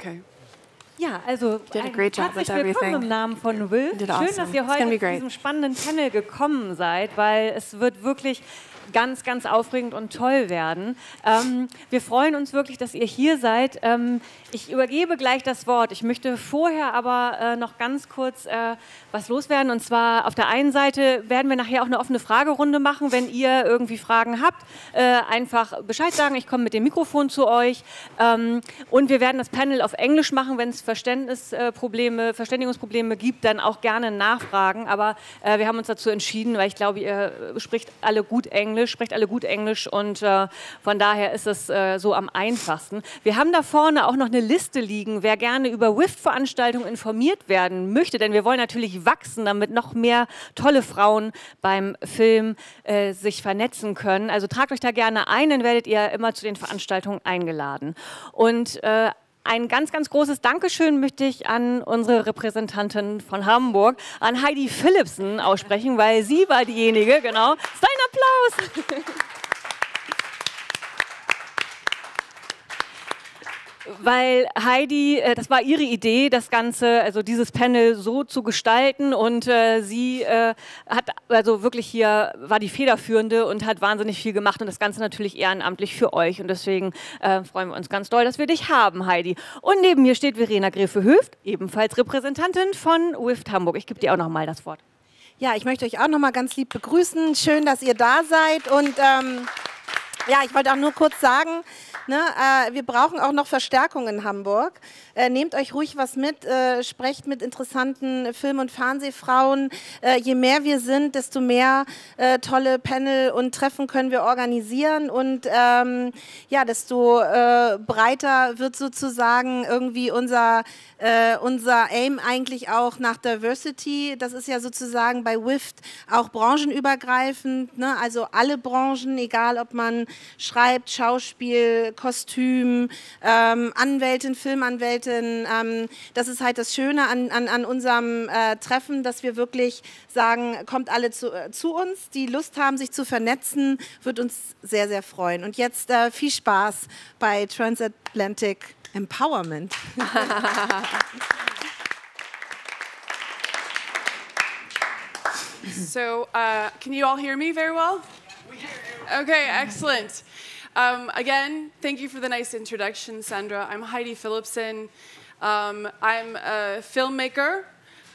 Okay. Ja, also herzlich willkommen im Namen von WIFT. Schön, dass ihr heute zu diesem spannenden Panel gekommen seid, weil es wird wirklich ganz, ganz aufregend und toll werden. Wir freuen uns wirklich, dass ihr hier seid. Ich übergebe gleich das Wort. Ich möchte vorher aber noch ganz kurz was loswerden. Und zwar auf der einen Seite werden wir nachher auch eine offene Fragerunde machen. Wenn ihr irgendwie Fragen habt, einfach Bescheid sagen. Ich komme mit dem Mikrofon zu euch. Und wir werden das Panel auf Englisch machen. Wenn es Verständigungsprobleme gibt, dann auch gerne nachfragen. Aber wir haben uns dazu entschieden, weil ich glaube, ihr sprecht alle gut Englisch und von daher ist es so am einfachsten. Wir haben da vorne auch noch eine Liste liegen, wer gerne über WIFT-Veranstaltungen informiert werden möchte, denn wir wollen natürlich wachsen, damit noch mehr tolle Frauen beim Film sich vernetzen können. Also tragt euch da gerne ein, dann werdet ihr immer zu den Veranstaltungen eingeladen. Und ein ganz, ganz großes Dankeschön möchte ich an unsere Repräsentantin von Hamburg, an Heidi Philipsen aussprechen, weil sie war diejenige, genau. Sein Applaus! Weil Heidi, das war ihre Idee, das Ganze, also dieses Panel so zu gestalten und sie hat also wirklich hier, war die Federführende und hat wahnsinnig viel gemacht und das Ganze natürlich ehrenamtlich für euch und deswegen freuen wir uns ganz doll, dass wir dich haben, Heidi. Und neben mir steht Verena Gräfe-Höft, ebenfalls Repräsentantin von WIFT Hamburg. Ich gebe dir auch noch mal das Wort. Ja, ich möchte euch auch noch mal ganz lieb begrüßen. Schön, dass ihr da seid und ja, ich wollte auch nur kurz sagen, ne, wir brauchen auch noch Verstärkung in Hamburg. Nehmt euch ruhig was mit, sprecht mit interessanten Film- und Fernsehfrauen. Je mehr wir sind, desto mehr tolle Panel und Treffen können wir organisieren und ja, desto breiter wird sozusagen irgendwie unser Aim eigentlich auch nach Diversity. Das ist ja sozusagen bei WIFT auch branchenübergreifend, ne? Also alle Branchen, egal ob man schreibt, Schauspiel, Kostüm, Anwältin, Filmanwältin. Das ist halt das Schöne an unserem Treffen, dass wir wirklich sagen, kommt alle zu uns, die Lust haben, sich zu vernetzen, wird uns sehr, sehr freuen. Und jetzt viel Spaß bei Transatlantic Empowerment. So, can you all hear me very well? Okay, excellent. Again, thank you for the nice introduction, Sandra. I'm Heidi Philipsen. I'm a filmmaker,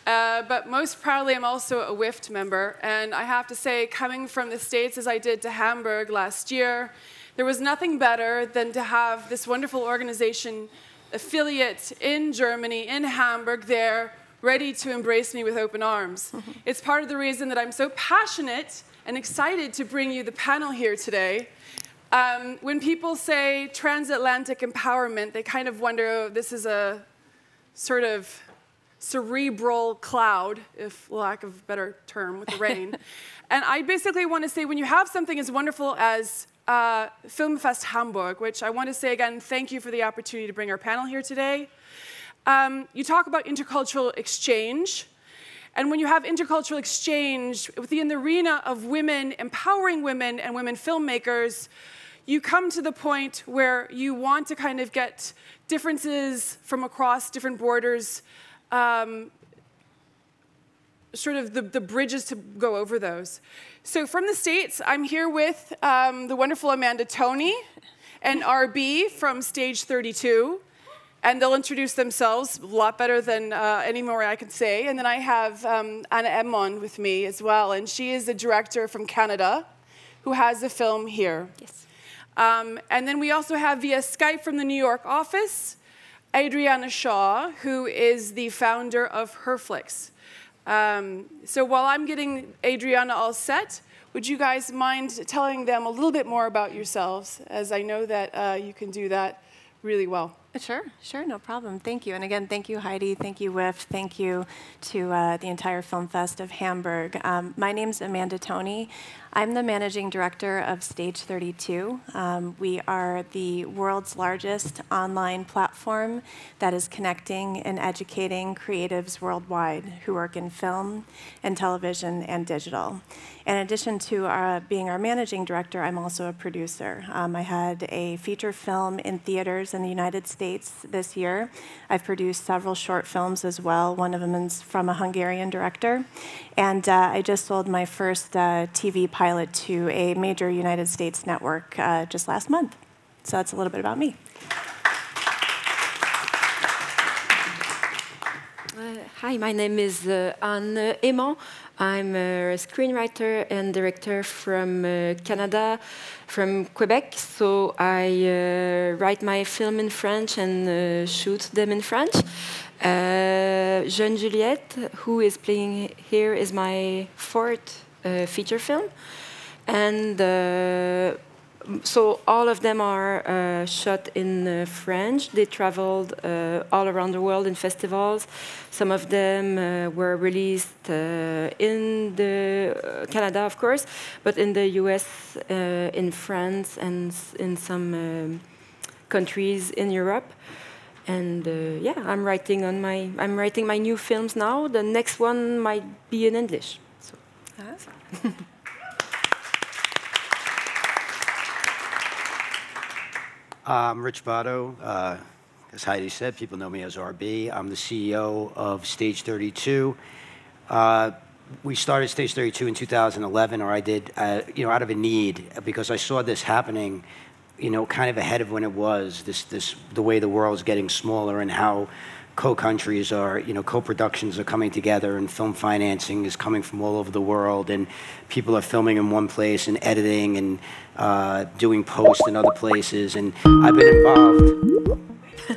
but most proudly I'm also a WIFT member. And I have to say, coming from the States as I did to Hamburg last year, there was nothing better than to have this wonderful organization affiliate in Germany, in Hamburg there, ready to embrace me with open arms. It's part of the reason that I'm so passionate and excited to bring you the panel here today. When people say transatlantic empowerment, they kind of wonder, oh, this is a sort of cerebral cloud, if lack of a better term, with the rain. And I basically want to say, when you have something as wonderful as Filmfest Hamburg, which I want to say again, thank you for the opportunity to bring our panel here today. You talk about intercultural exchange. And when you have intercultural exchange within the arena of women, empowering women and women filmmakers, you come to the point where you want to kind of get differences from across different borders, sort of the bridges to go over those. So from the States, I'm here with the wonderful Amanda Toney and RB from Stage 32. And they'll introduce themselves a lot better than any more I can say. And then I have Anna Edmond with me as well. And she is the director from Canada who has a film here. Yes. And then we also have via Skype from the New York office, Adriana Shaw, who is the founder of HerFlix. So while I'm getting Adriana all set, would you guys mind telling them a little bit more about yourselves, as I know that you can do that really well. Sure, no problem. Thank you. And again, thank you, Heidi. Thank you, WIFT. Thank you to the entire Film Fest of Hamburg. My name's Amanda Toney. I'm the managing director of Stage 32. We are the world's largest online platform that is connecting and educating creatives worldwide who work in film and television and digital. In addition to being our managing director, I'm also a producer. I had a feature film in theaters in the United States States this year. I've produced several short films as well. One of them is from a Hungarian director. And I just sold my first TV pilot to a major United States network just last month. So that's a little bit about me. Hi, my name is Anne Aimant. I'm a screenwriter and director from Canada, from Quebec. So I write my film in French and shoot them in French. Jeune Juliette, who is playing here, is my fourth feature film. And so all of them are shot in French. They traveled all around the world in festivals. Some of them were released in Canada, of course, but in the US, in France, and in some countries in Europe. And yeah, I'm writing my new films now. The next one might be in English. So. I'm Rich Botto. As Heidi said, people know me as RB. I'm the CEO of Stage 32. We started Stage 32 in 2011, or I did, out of a need, because I saw this happening, kind of ahead of when it was, the way the world's getting smaller and how co-countries are, co-productions are coming together and film financing is coming from all over the world and people are filming in one place and editing and doing post in other places. And I've been involved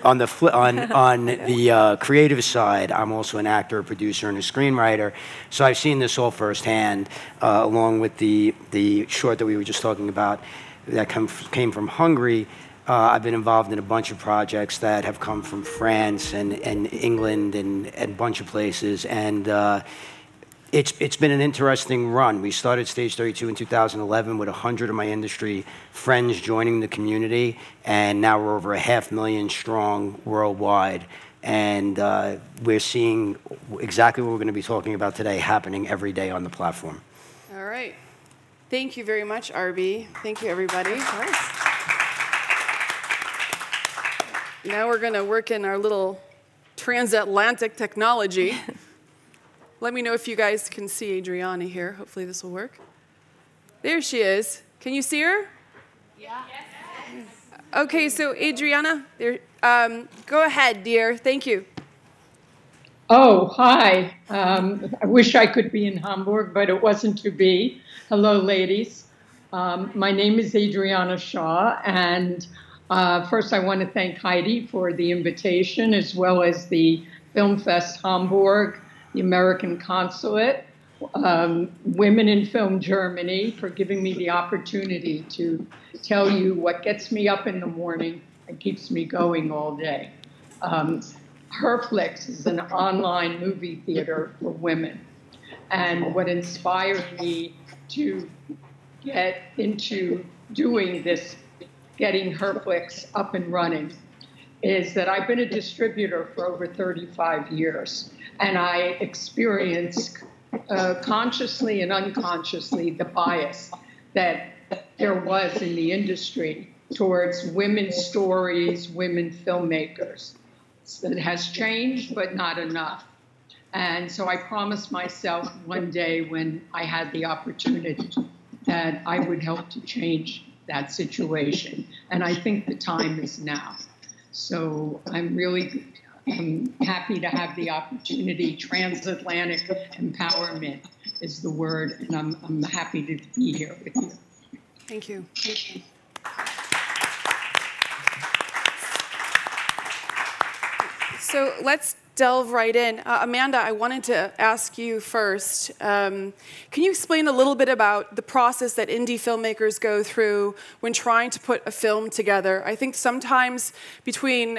on the creative side. I'm also an actor, a producer, and a screenwriter. So I've seen this all firsthand, along with the short that we were just talking about that came from Hungary. I've been involved in a bunch of projects that have come from France and England and a bunch of places, and it's been an interesting run. We started Stage 32 in 2011 with 100 of my industry friends joining the community, and now we're over 500,000 strong worldwide, and we're seeing exactly what we're going to be talking about today happening every day on the platform. All right. Thank you very much, RB. Thank you, everybody. Of course. Now we're going to work in our little transatlantic technology. Let me know if you guys can see Adriana here. Hopefully this will work. There she is. Can you see her? Yeah. Yes. Okay, so Adriana, go ahead, dear. Thank you. Oh, hi. I wish I could be in Hamburg, but it wasn't to be. Hello, ladies. My name is Adriana Shaw, and first, I want to thank Heidi for the invitation, as well as the Film Fest Hamburg, the American Consulate, Women in Film Germany, for giving me the opportunity to tell you what gets me up in the morning and keeps me going all day. HerFlix is an online movie theater for women. And what inspired me to get into doing this, getting HerFlix up and running, is that I've been a distributor for over 35 years. And I experienced consciously and unconsciously the bias that there was in the industry towards women's stories, women filmmakers. So it has changed, but not enough. And so I promised myself one day when I had the opportunity that I would help to change that situation. And I think the time is now. So I'm really happy to have the opportunity. Transatlantic empowerment is the word, and I'm happy to be here with you. Thank you. Thank you. So let's delve right in. Amanda, I wanted to ask you first, can you explain a little bit about the process that indie filmmakers go through when trying to put a film together? I think sometimes between,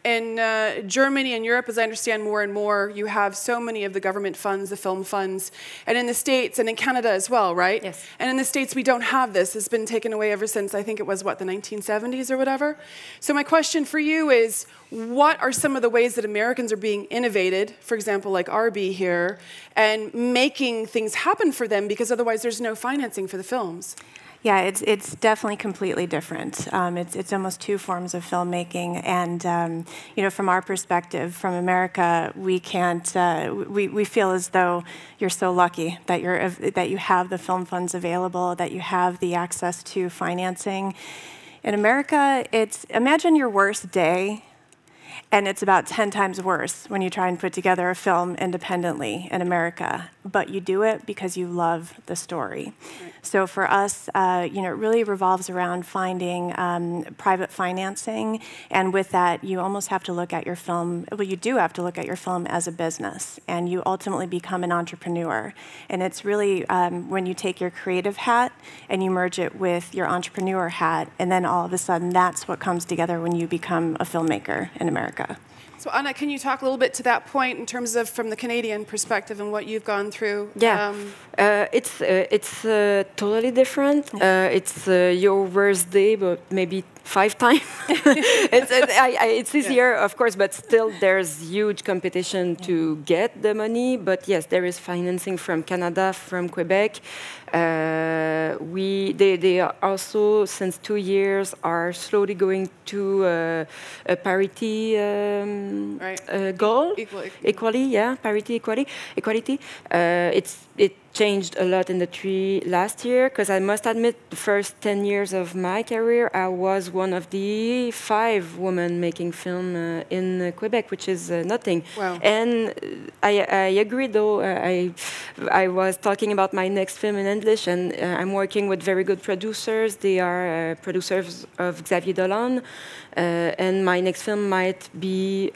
in Germany and Europe, as I understand more and more, you have so many of the government funds, the film funds, and in the States and in Canada as well, right? Yes. And in the States, we don't have this. It's been taken away ever since, I think it was, what, the 1970s or whatever? So my question for you is, what are some of the ways that Americans are being innovated, for example, like RB here, and making things happen for them, because otherwise there's no financing for the films? Yeah, it's definitely completely different. It's almost two forms of filmmaking, and you know, from our perspective, from America, we can't. We feel as though you're so lucky that you have the film funds available, that you have the access to financing. In America, imagine your worst day. And it's about 10 times worse when you try and put together a film independently in America. But you do it because you love the story. Right. So for us, you know, it really revolves around finding private financing. And with that, you almost have to look at your film, well, you do have to look at your film as a business. And you ultimately become an entrepreneur. And it's really when you take your creative hat and you merge it with your entrepreneur hat, and then all of a sudden, that's what comes together when you become a filmmaker in America. So Anna, can you talk a little bit to that point in terms of from the Canadian perspective and what you've gone through? Yeah, it's totally different. It's your worst day, but maybe 5 times. It's easier, of course, but still there's huge competition to get the money. But yes, there is financing from Canada, from Quebec. They are also, since 2 years, are slowly going to a parity goal. Equality, yeah, parity, equality. It changed a lot in the last year, because I must admit, the first 10 years of my career, I was one of the 5 women making film in Quebec, which is nothing. Wow. And I agree, though. I was talking about my next film in English, and I'm working with very good producers. They are producers of Xavier Dolan, and my next film might be.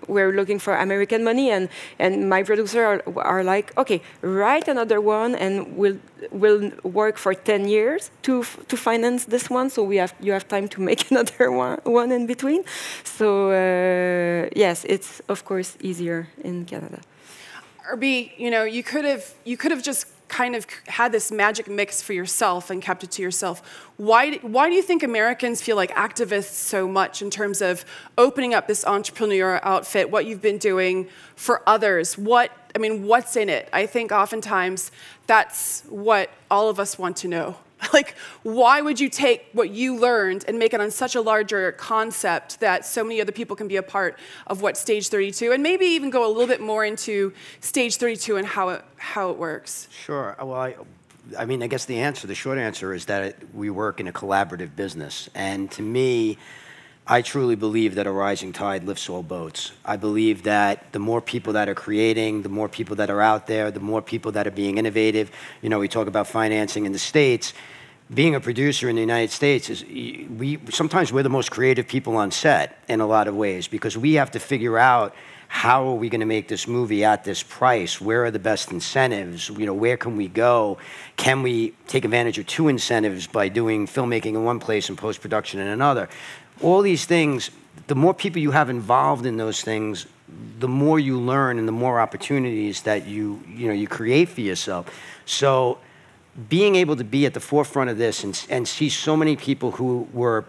We're looking for American money, and my producer are like, okay, write another one, and we'll work for 10 years to finance this one. So you have time to make another one in between. So yes, it's of course easier in Canada. Irby, you know, you could have just kind of had this magic mix for yourself and kept it to yourself. Why do you think Americans feel like activists so much in terms of opening up this entrepreneurial outfit, what you've been doing for others? What's in it? I think oftentimes that's what all of us want to know. Like, why would you take what you learned and make it on such a larger concept that so many other people can be a part of what Stage 32, and maybe even go a little bit more into Stage 32 and how it works? Sure. Well, I guess the short answer is that we work in a collaborative business. And to me, I truly believe that a rising tide lifts all boats. I believe that the more people that are creating, the more people that are out there, the more people that are being innovative. You know, we talk about financing in the States. Being a producer in the United States sometimes we're the most creative people on set in a lot of ways, because we have to figure out how are we going to make this movie at this price? Where are the best incentives? You know, where can we go? Can we take advantage of 2 incentives by doing filmmaking in one place and post-production in another? All these things, the more people you have involved in those things, the more you learn and the more opportunities that you create for yourself. So being able to be at the forefront of this and see so many people who were,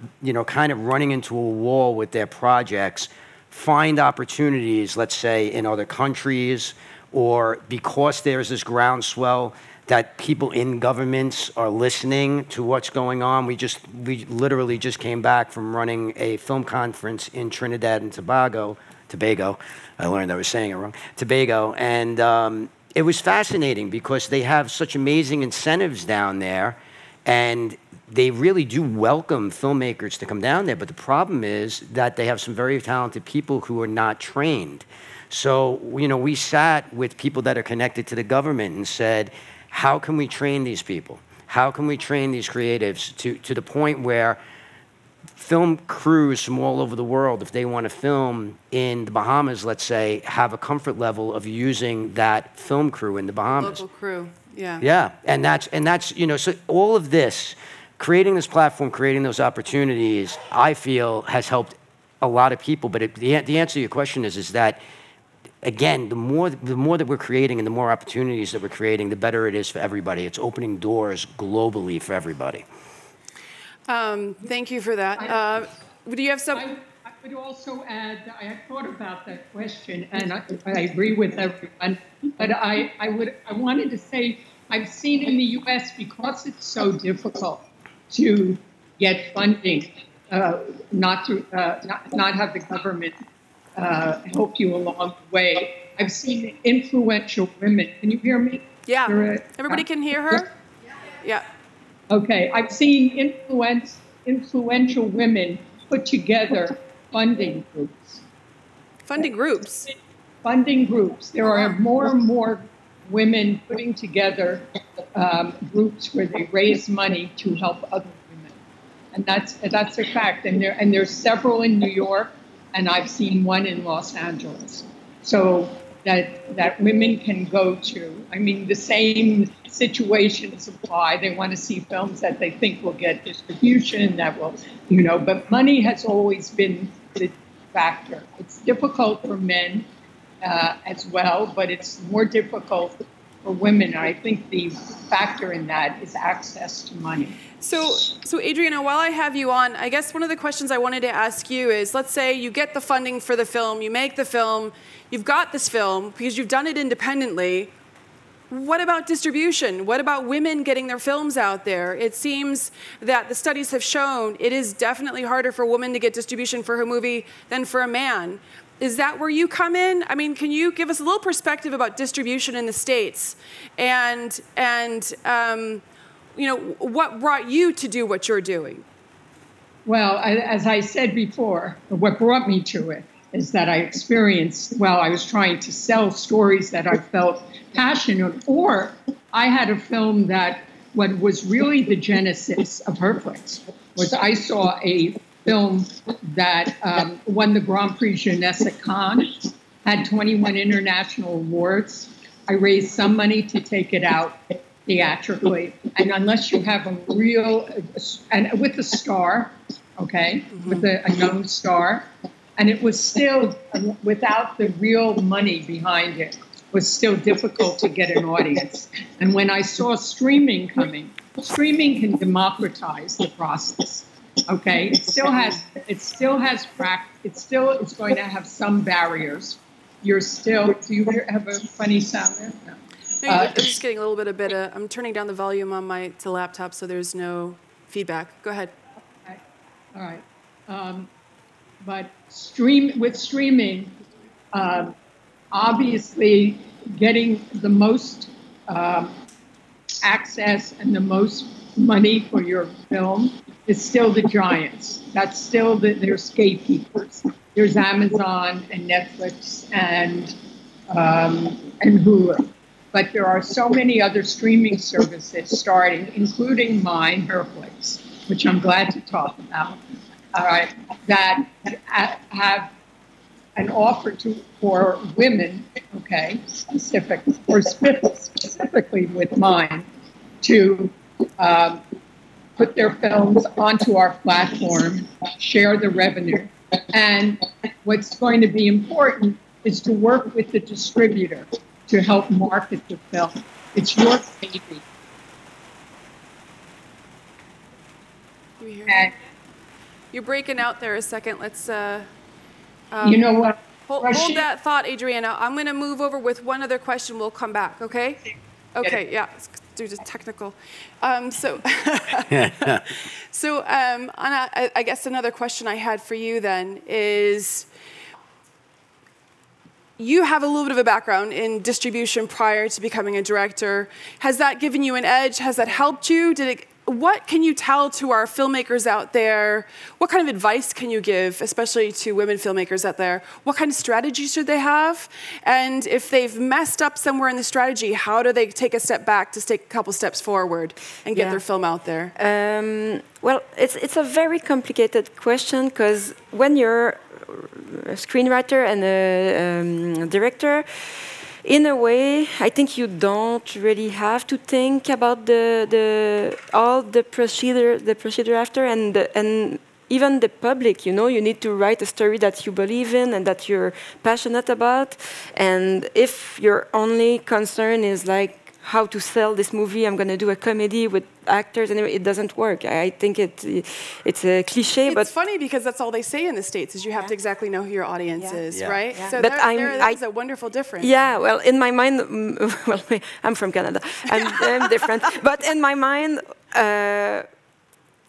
kind of running into a wall with their projects, find opportunities, let's say, in other countries, or because there's this groundswell that people in governments are listening to what's going on. We literally just came back from running a film conference in Trinidad and Tobago. I learned I was saying it wrong. Tobago, and it was fascinating because they have such amazing incentives down there, and they really do welcome filmmakers to come down there. But the problem is that they have some very talented people who are not trained. So, we sat with people that are connected to the government and said, how can we train these people? How can we train these creatives to the point where film crews from all over the world, if they want to film in the Bahamas, let's say, have a comfort level of using that film crew in the Bahamas? Local crew, yeah. Yeah, and that's so all of this, creating this platform, creating those opportunities, I feel has helped a lot of people. But the answer to your question is that, again, the more that we're creating and the more opportunities that we're creating, the better it is for everybody. It's opening doors globally for everybody. Thank you for that. Do you have some? I would also add, I had thought about that question, and I agree with everyone, but I wanted to say I've seen in the U.S., because it's so difficult to get funding, not have the government help you along the way. I've seen influential women. Can you hear me? Yeah. Everybody can hear her? Yeah. Okay. I've seen influential women put together funding groups. Funding groups? Funding groups. There are more and more women putting together groups where they raise money to help other women. And that's a fact. And there's several in New York, and I've seen one in Los Angeles. So that women can go to. I mean, the same situations apply. They want to see films that they think will get distribution, that will, but money has always been the factor. It's difficult for men as well, but it's more difficult for women. And I think the factor in that is access to money. So Adriana, while I have you on, I guess one of the questions I wanted to ask you is, let's say you get the funding for the film, you make the film, you've got this film because you've done it independently. What about distribution? What about women getting their films out there? It seems that the studies have shown it is definitely harder for a woman to get distribution for her movie than for a man. Is that where you come in? I mean, can you give us a little perspective about distribution in the States and what brought you to do what you're doing? Well, as I said before, what brought me to it is that I experienced, I was trying to sell stories that I felt passionate, or I had a film that what was really the genesis of HerFlix was I saw a film that won the Grand Prix Jeunesse at Cannes, had 21 international awards. I raised some money to take it out theatrically, and unless you have a real, and with a star, okay, with a known star, and it was still, without the real money behind it, was still difficult to get an audience. And when I saw streaming coming, streaming can democratize the process, okay? It still is going to have some barriers. Do you have a funny sound there? No. I'm just getting a little bit of I'm turning down the volume on my laptop so there's no feedback. Go ahead. Okay. All right. But with streaming, obviously getting the most access and the most money for your film is still the giants. That's still there's gatekeepers. There's Amazon and Netflix and Hulu. But there are so many other streaming services starting, including mine, HerFlix, which I'm glad to talk about, all right, that have an offer for women, okay, specifically with mine, to put their films onto our platform, share the revenue. And what's going to be important is to work with the distributor to help market the film. It's your baby. And you're breaking out there a second. Let's. You know what? Hold that thought, Adriana. I'm going to move over with one other question. We'll come back. Okay. Okay. Yeah. It's due to technical. So Anna, I guess another question I had for you then is, you have a little bit of a background in distribution prior to becoming a director. Has that given you an edge? Has that helped you? What can you tell to our filmmakers out there? What kind of advice can you give, especially to women filmmakers out there? What kind of strategies should they have? And if they've messed up somewhere in the strategy, how do they take a step back to take a couple steps forward and get their film out there? Well, it's a very complicated question, because when you're a screenwriter and a director, in a way, I think you don't really have to think about all the procedure after, and even the public. You need to write a story that you believe in and that you're passionate about. And if your only concern is like how to sell this movie. I'm going to do a comedy with actors, and it doesn't work. I think it's a cliche, but it's funny because that's all they say in the States is you have to exactly know who your audience is, right? Yeah. So But that's a wonderful difference. Yeah, well, in my mind, well, I'm from Canada, and I'm different. But in my mind,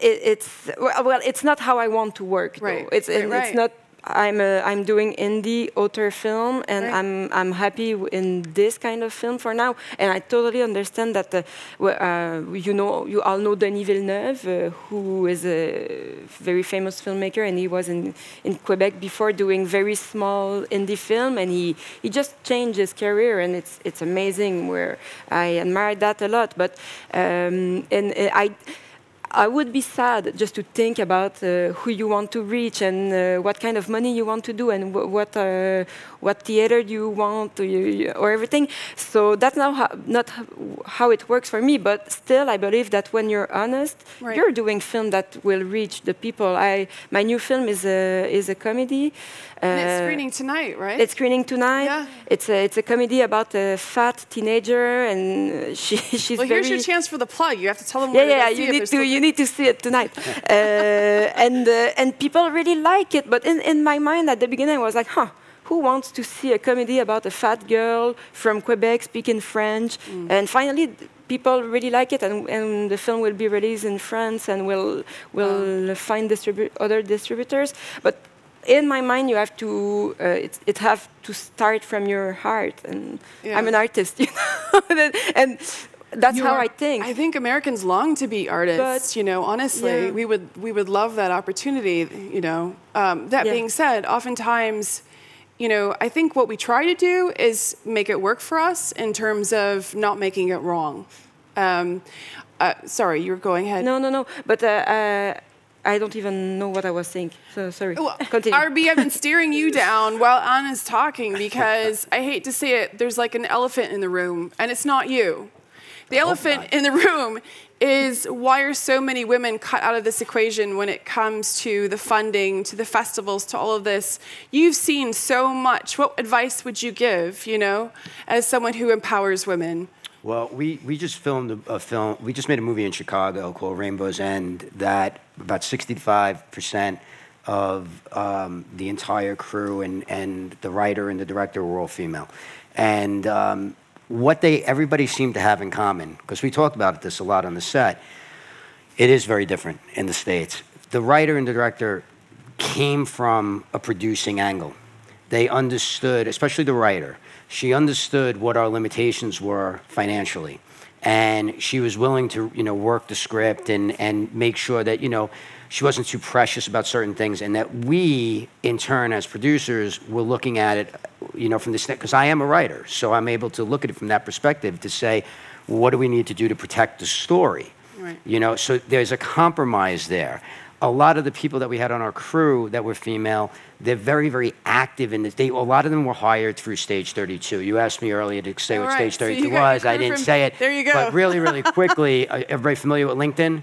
it's not how I want to work. Right. Though. It's not. I'm doing indie author film, and I'm happy in this kind of film for now. And I totally understand that you all know Denis Villeneuve, who is a very famous filmmaker, and he was in Quebec before doing very small indie film, and he just changed his career, and it's amazing. Where I admire that a lot, but I would be sad just to think about who you want to reach and what kind of money you want to do and what theater you want or everything. So that's not how it works for me. But still, I believe that when you're honest, you're doing film that will reach the people. My new film is a comedy. And it's screening tonight, right? It's screening tonight. Yeah. It's a comedy about a fat teenager, and she's well, very... here's your chance for the plug. You have to tell them where to see it. You need to see it tonight. And people really like it. But in my mind, at the beginning, I was like, who wants to see a comedy about a fat girl from Quebec speaking French? And finally, people really like it, and the film will be released in France, and we'll find other distributors. But in my mind, you have to it have to start from your heart, and I'm an artist, and that's how I think. I think Americans long to be artists. But, honestly, we would love that opportunity. That being said, oftentimes, I think what we try to do is make it work for us in terms of not making it wrong. Sorry, you were going ahead. No. But I don't even know what I was saying. So sorry. Well, continue. RB, I've been steering you down while Anna's talking because I hate to say it, there's like an elephant in the room, and it's not you. The elephant in the room is why are so many women cut out of this equation when it comes to the funding, to the festivals, to all of this? You've seen so much. What advice would you give, as someone who empowers women? Well, we just filmed a film. We just made a movie in Chicago called Rainbow's End that about 65% of the entire crew and the writer and the director were all female. And what everybody seemed to have in common, because we talked about this a lot on the set, it is very different in the States. The writer and the director came from a producing angle. They understood, especially the writer, she understood what our limitations were financially. And she was willing to, work the script and make sure that, she wasn't too precious about certain things, and that we, in turn, as producers, were looking at it, from this, because I am a writer, so I'm able to look at it from that perspective to say, what do we need to do to protect the story? Right. So there's a compromise there. A lot of the people that we had on our crew that were female, they're very, very active in this. A lot of them were hired through Stage 32. You asked me earlier to say what Stage 32 was. I didn't say it. There you go. But really, really quickly, everybody familiar with LinkedIn?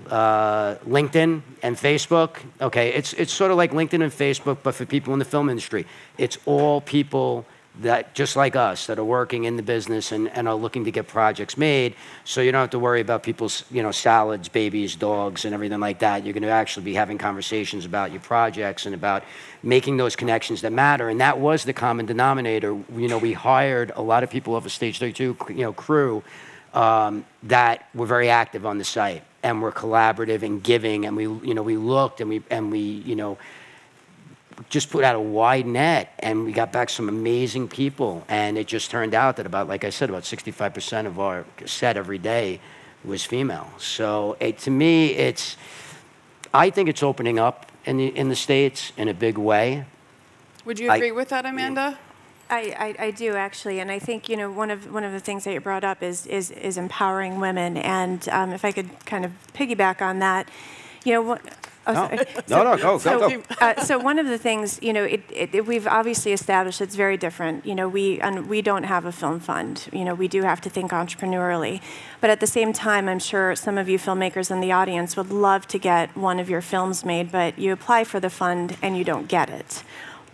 LinkedIn and Facebook. Okay, it's sort of like LinkedIn and Facebook, but for people in the film industry. It's all people that, just like us, that are working in the business and are looking to get projects made. So you don't have to worry about people's, salads, babies, dogs, and everything like that. You're going to actually be having conversations about your projects and about making those connections that matter. And that was the common denominator. We hired a lot of people off of Stage 32, crew that were very active on the site and were collaborative and giving. And we looked and we just put out a wide net, and we got back some amazing people. And it just turned out that about 65% of our set every day was female. So to me, I think it's opening up in the States in a big way. Would you agree with that, Amanda? I do, actually, and I think one of the things that you brought up is empowering women, and if I could kind of piggyback on that, Go. So one of the things, we've obviously established it's very different. We don't have a film fund. We do have to think entrepreneurially, but at the same time, I'm sure some of you filmmakers in the audience would love to get one of your films made, but you apply for the fund and you don't get it.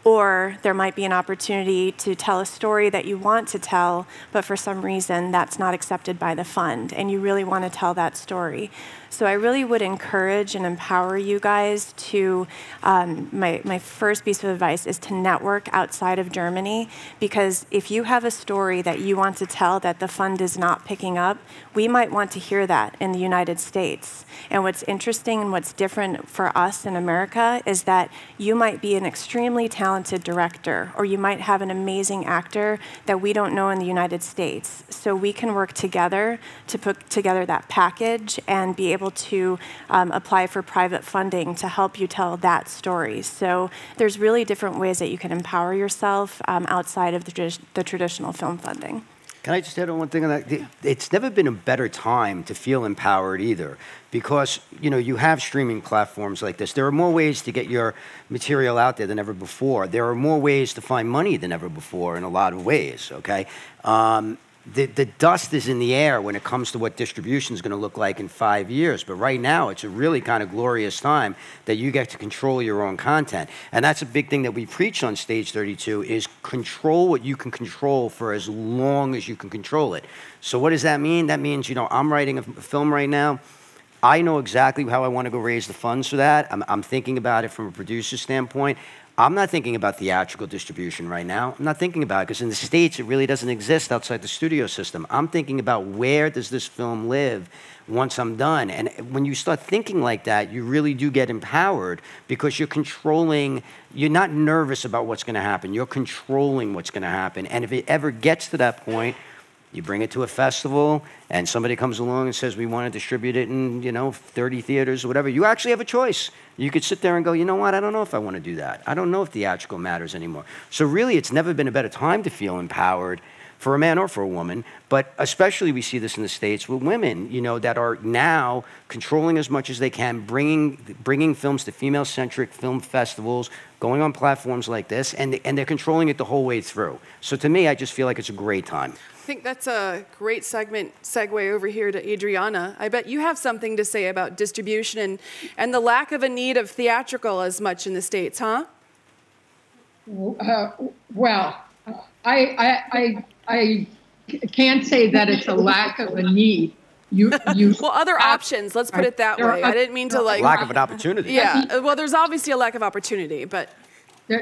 Or there might be an opportunity to tell a story that you want to tell, but for some reason that's not accepted by the fund, and you really want to tell that story. So I really would encourage and empower you guys to, my first piece of advice is to network outside of Germany, because if you have a story that you want to tell that the fund is not picking up, we might want to hear that in the United States. And what's interesting and what's different for us in America is that you might be an extremely talented director, or you might have an amazing actor that we don't know in the United States. So we can work together to put together that package and be able to apply for private funding to help you tell that story. So there's really different ways that you can empower yourself outside of the traditional film funding. Can I just add on one thing on that? It's never been a better time to feel empowered either, because you have streaming platforms like this. There are more ways to get your material out there than ever before. There are more ways to find money than ever before in a lot of ways, okay? The dust is in the air when it comes to what distribution is going to look like in 5 years. But right now, it's a really kind of glorious time that you get to control your own content. And that's a big thing that we preach on Stage 32 is control what you can control for as long as you can control it. So what does that mean? That means, I'm writing a film right now. I know exactly how I want to go raise the funds for that. I'm thinking about it from a producer standpoint. I'm not thinking about theatrical distribution right now. I'm not thinking about it because in the States, it really doesn't exist outside the studio system. I'm thinking about where does this film live once I'm done. And when you start thinking like that, you really do get empowered because you're controlling, you're not nervous about what's going to happen. You're controlling what's going to happen. And if it ever gets to that point, you bring it to a festival, and somebody comes along and says, we want to distribute it in, 30 theaters or whatever. You actually have a choice. You could sit there and go, you know what, I don't know if I want to do that. I don't know if theatrical matters anymore. So really, it's never been a better time to feel empowered for a man or for a woman, but especially we see this in the States with women, that are now controlling as much as they can, bringing films to female-centric film festivals, going on platforms like this, and they're controlling it the whole way through. So to me, I just feel like it's a great time. I think that's a great segue over here to Adriana. I bet you have something to say about distribution and the lack of a need of theatrical as much in the States, huh? Well, I can't say that it's a lack of a need. Well, other options, let's put it that way. I didn't mean to lack of an opportunity. Yeah, well, there's obviously a lack of opportunity, but...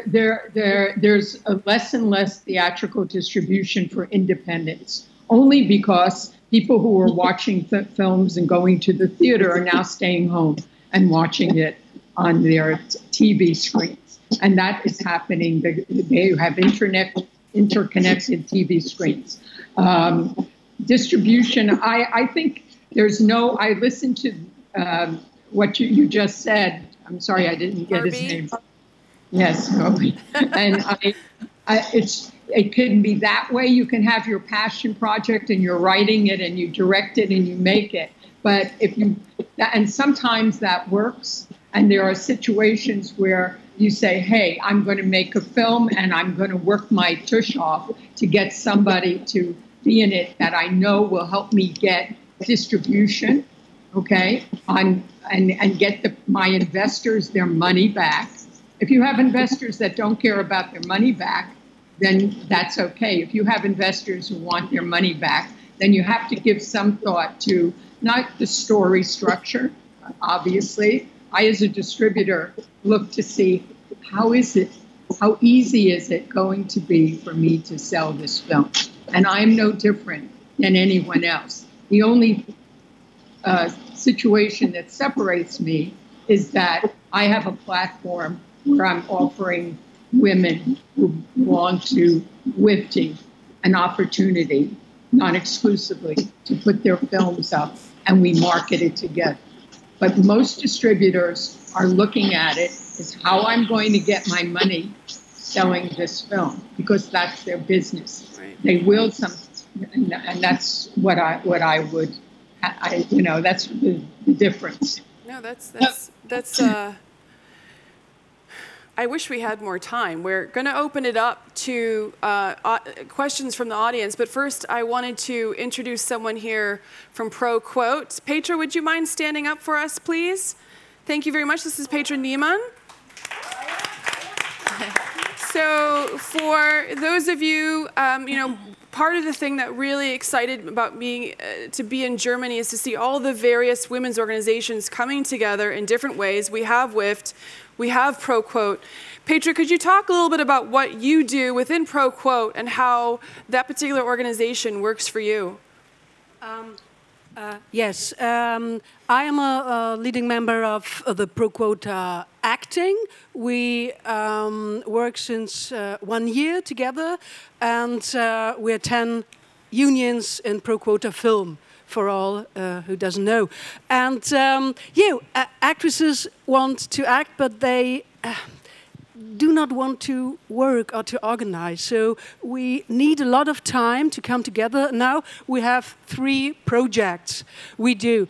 There's a less and less theatrical distribution for independents, only because people who are watching films and going to the theater are now staying home and watching it on their TV screens. And that is happening. They have interconnected TV screens. Distribution, I think there's no, I listened to what you just said. I'm sorry, I didn't get his name. Yes, and it can be that way. You can have your passion project and you're writing it and you direct it and you make it. But and sometimes that works. And there are situations where you say, hey, I'm going to make a film and I'm going to work my tush off to get somebody to be in it that I know will help me get distribution, okay, and get my investors their money back. If you have investors that don't care about their money back, then that's okay. If you have investors who want their money back, then you have to give some thought to not the story structure, obviously. I, as a distributor, look to see how easy is it going to be for me to sell this film? And I'm no different than anyone else. The only situation that separates me is that I have a platform where I'm offering women who belong to WIFT an opportunity, not exclusively, to put their films up, and we market it together. But most distributors are looking at it as how I'm going to get my money selling this film, because that's their business. Right. They will and that's what I would, that's the difference. No, that's I wish we had more time. We're going to open it up to questions from the audience, but first I wanted to introduce someone here from ProQuote. Petra, would you mind standing up for us, please? Thank you very much. This is Petra Niemann. So for those of you, you know, part of the thing that really excited about being to be in Germany is to see all the various women's organizations coming together in different ways. We have WIFT, we have ProQuote. Petra, could you talk a little bit about what you do within ProQuote and how that particular organization works for you? Yes, I am a leading member of the ProQuote Acting. We work since 1 year together, and we're 10 unions in ProQuote Film, for all who doesn't know. And actresses want to act, but they do not want to work or to organize. So we need a lot of time to come together. Now we have 3 projects we do.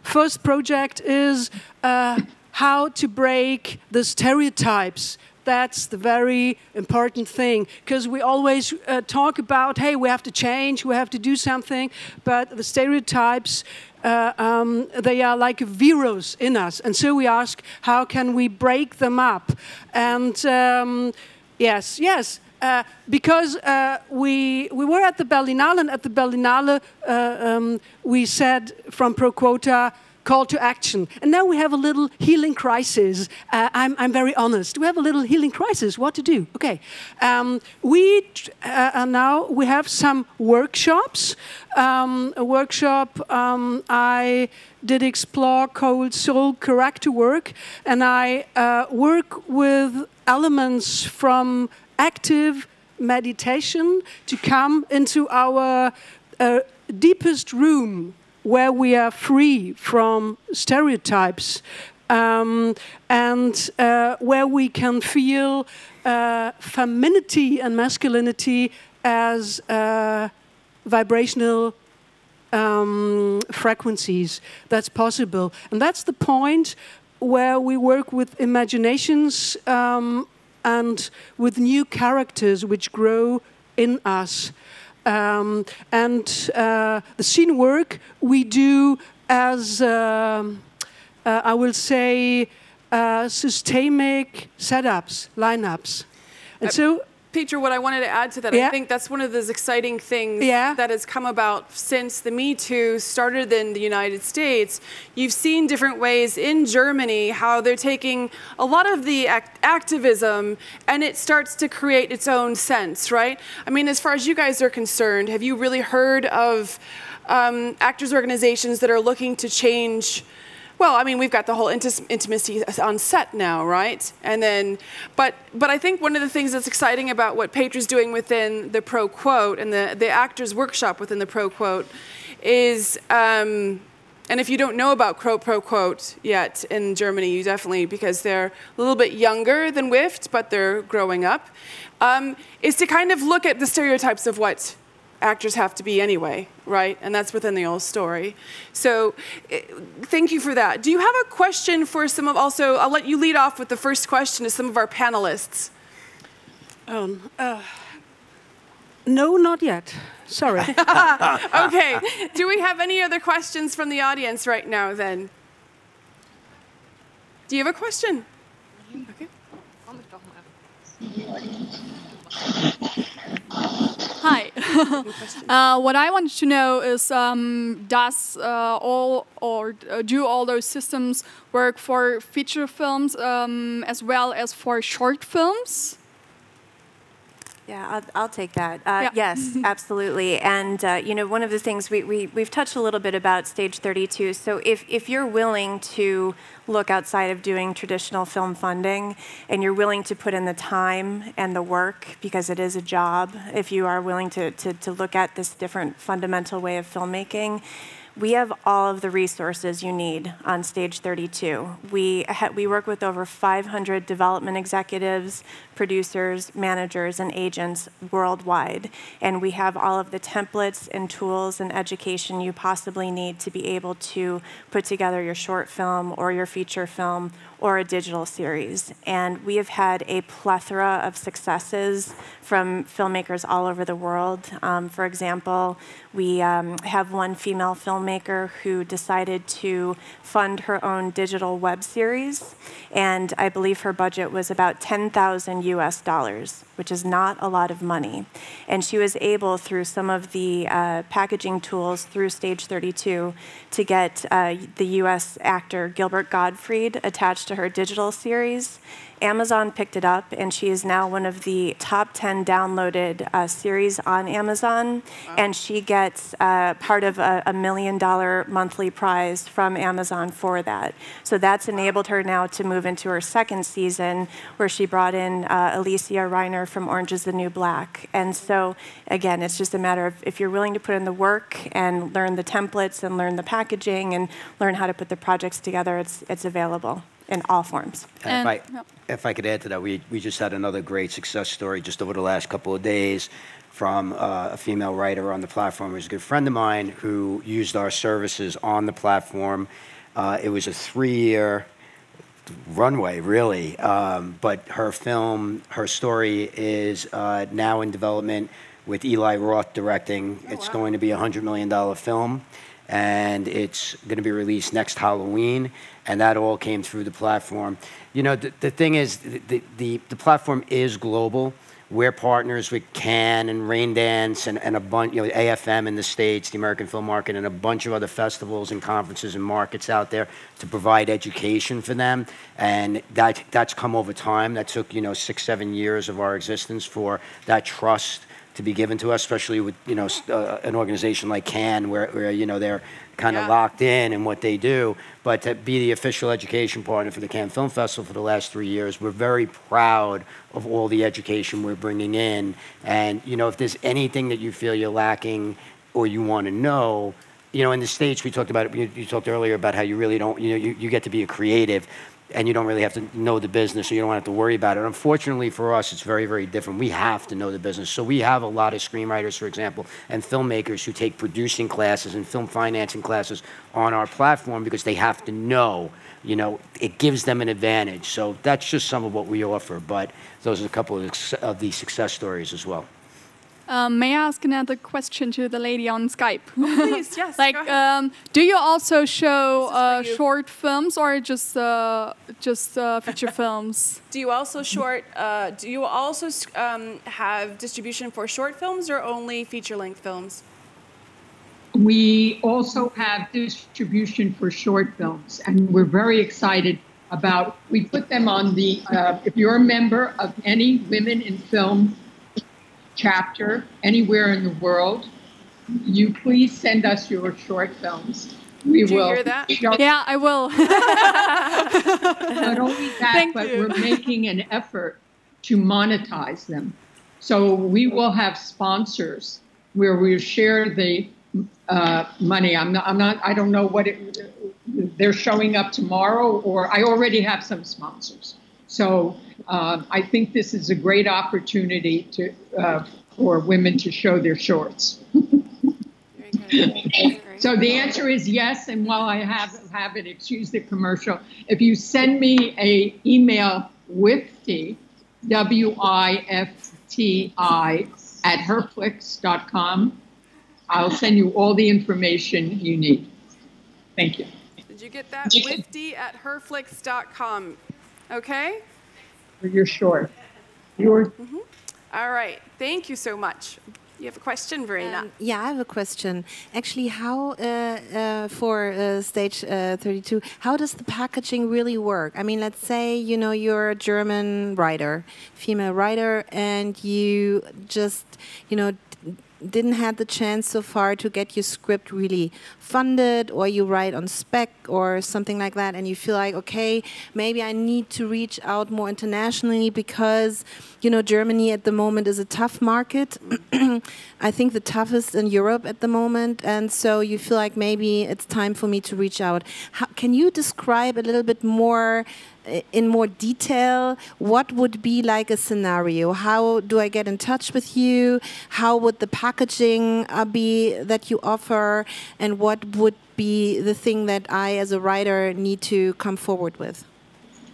First project is how to break the stereotypes. That's the very important thing, because we always talk about, hey, we have to change, we have to do something, but the stereotypes, they are like a virus in us. And so we ask, how can we break them up? And because we were at the Berlinale, and at the Berlinale we said from ProQuote, call to action. And now we have a little healing crisis. I'm very honest. We have a little healing crisis. What to do? Okay. Now we have some workshops. A workshop I did explore called Soul Character Work, and I work with elements from active meditation to come into our deepest room, where we are free from stereotypes, and where we can feel femininity and masculinity as vibrational frequencies. That's possible. And that's the point where we work with imaginations and with new characters which grow in us. The scene work we do as, I will say, systemic setups, lineups. And so, Petra, what I wanted to add to that, I think that's one of those exciting things that has come about since the Me Too started in the United States. You've seen different ways in Germany how they're taking a lot of the activism and it starts to create its own sense, right? I mean, as far as you guys are concerned, have you really heard of actors' organizations that are looking to change? Well, I mean, we've got the whole intimacy on set now, right? And then, but I think one of the things that's exciting about what Petra's doing within the ProQuote and the actors' workshop within the ProQuote is, and if you don't know about ProQuote yet in Germany, you definitely, because they're a little bit younger than WIFT, but they're growing up, is to kind of look at the stereotypes of what actors have to be anyway, right? And that's within the old story. So thank you for that. Do you have a question for some of, also, I'll let you lead off with the first question to some of our panelists. No, not yet. Sorry. Okay. Do we have any other questions from the audience right now then? Do you have a question? Okay. Hi. What I wanted to know is, does do all those systems work for feature films as well as for short films? Yeah, I'll take that. Yes, absolutely. And you know, one of the things we've touched a little bit about Stage 32. So if you're willing to look outside of doing traditional film funding, and you're willing to put in the time and the work, because it is a job, if you are willing to look at this different fundamental way of filmmaking, we have all of the resources you need on Stage 32. We work with over 500 development executives, producers, managers, and agents worldwide. And we have all of the templates and tools and education you possibly need to be able to put together your short film or your feature film or a digital series. And we have had a plethora of successes from filmmakers all over the world. For example, we have one female filmmaker filmmaker who decided to fund her own digital web series, and I believe her budget was about $10,000 US, which is not a lot of money. And she was able, through some of the packaging tools through Stage 32, to get the US actor Gilbert Gottfried attached to her digital series. Amazon picked it up, and she is now one of the top 10 downloaded series on Amazon. Wow. And she gets part of a $1 million monthly prize from Amazon for that. So that's enabled her now to move into her second season, where she brought in Alicia Reiner from Orange is the New Black. And so, again, it's just a matter of if you're willing to put in the work and learn the templates and learn the packaging and learn how to put the projects together, it's available in all forms. And if I could add to that, we just had another great success story just over the last couple of days from a female writer on the platform who's a good friend of mine who used our services on the platform. It was a 3-year runway, really, but her film, her story is now in development with Eli Roth directing. It's going to be a $100 million film, and it's going to be released next Halloween, and that all came through the platform. You know, the thing is, the platform is global. We're partners with Cannes and Raindance and a bunch, you know, AFM in the States, the American Film Market, and a bunch of other festivals and conferences and markets out there to provide education for them. And that's come over time. That took, you know, 6, 7 years of our existence for that trust to be given to us, especially with, you know, an organization like Cannes, where you know, they're kind of locked in what they do. But to be the official education partner for the Cannes Film Festival for the last 3 years, we're very proud of all the education we're bringing in. And, you know, if there's anything that you feel you're lacking or you want to know, you know, in the States, we talked about it, you talked earlier about how you really don't, you know, you get to be a creative, and you don't really have to know the business, so you don't have to worry about it. Unfortunately for us, it's very, very different. We have to know the business. So we have a lot of screenwriters, for example, and filmmakers who take producing classes and film financing classes on our platform because they have to know, you know, it gives them an advantage. So that's just some of what we offer, but those are a couple of the success stories as well. May I ask another question to the lady on Skype? Oh, please, yes. Like, do you also show short films or just feature films? Do you also have distribution for short films or only feature-length films? We also have distribution for short films, and we're very excited about. We put them on the. If you're a member of any Women in Film chapter anywhere in the world, you please send us your short films. We will. Did you hear that? Yeah, I will. Not only that, but we're making an effort to monetize them. So we will have sponsors where we share the money. I don't know what they're showing up tomorrow, or I already have some sponsors. So I think this is a great opportunity for women to show their shorts. So the answer is yes. And while I have it, excuse the commercial, if you send me an email, WIFTI, WIFTI, at herflix.com, I'll send you all the information you need. Thank you. Did you get that? WIFTI at herflix.com. Okay? You're short. Yours. All right. Thank you so much. You have a question, Verena? Yeah, I have a question. Actually, how for Stage 32, how does the packaging really work? I mean, let's say, you know, you're a German writer, female writer, and you just, you know, didn't have the chance so far to get your script really funded, or you write on spec or something like that, and you feel like, okay, maybe I need to reach out more internationally because, you know, Germany at the moment is a tough market. I think the toughest in Europe at the moment, and so you feel like maybe it's time for me to reach out. Can you describe a little bit more in more detail, what would be like a scenario? How do I get in touch with you? How would the packaging be that you offer? And what would be the thing that I, as a writer, need to come forward with?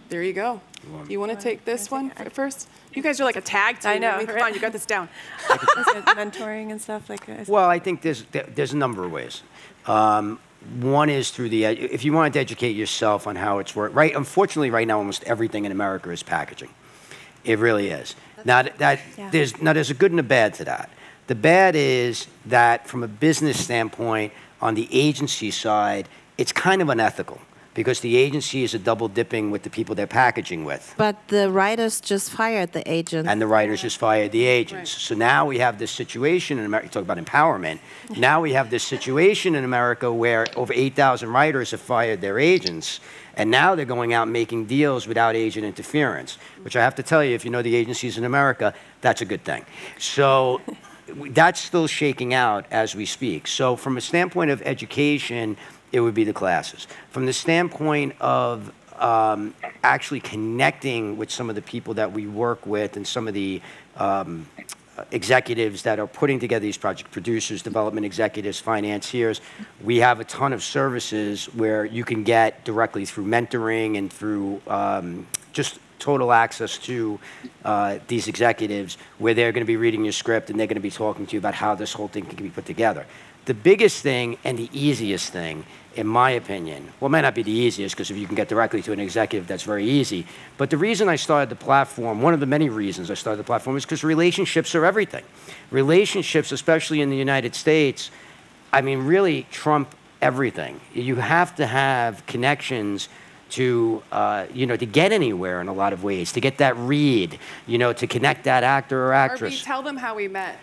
There you go. You want to take this one first? You guys are like a tag team. I know. Come on, you got this down. Mentoring and stuff like that. Well, I think there's a number of ways. One is through if you wanted to educate yourself on how it's worked. Right, unfortunately, right now, almost everything in America is packaging. It really is. There's a good and a bad to that. The bad is that from a business standpoint, on the agency side, it's kind of unethical because the agency is a double dipping with the people they're packaging with. But the writers just fired the agents. And the writers just fired the agents. Right. So now we have this situation in America, you talk about empowerment. Now we have this situation in America where over 8,000 writers have fired their agents. And now they're going out and making deals without agent interference, which I have to tell you, if you know the agencies in America, that's a good thing. So that's still shaking out as we speak. So from a standpoint of education, it would be the classes. From the standpoint of actually connecting with some of the people that we work with and some of the executives that are putting together these projects, producers, development executives, financiers, we have a ton of services where you can get directly through mentoring and through just total access to these executives where they're going to be reading your script and they're going to be talking to you about how this whole thing can be put together. The biggest thing and the easiest thing, in my opinion, well, it might not be the easiest because if you can get directly to an executive, that's very easy. But the reason I started the platform, one of the many reasons I started the platform is because relationships are everything. Relationships, especially in the United States, I mean, really trump everything. You have to have connections to, to get anywhere in a lot of ways, to get that read, to connect that actor or actress. Arby, tell them how we met.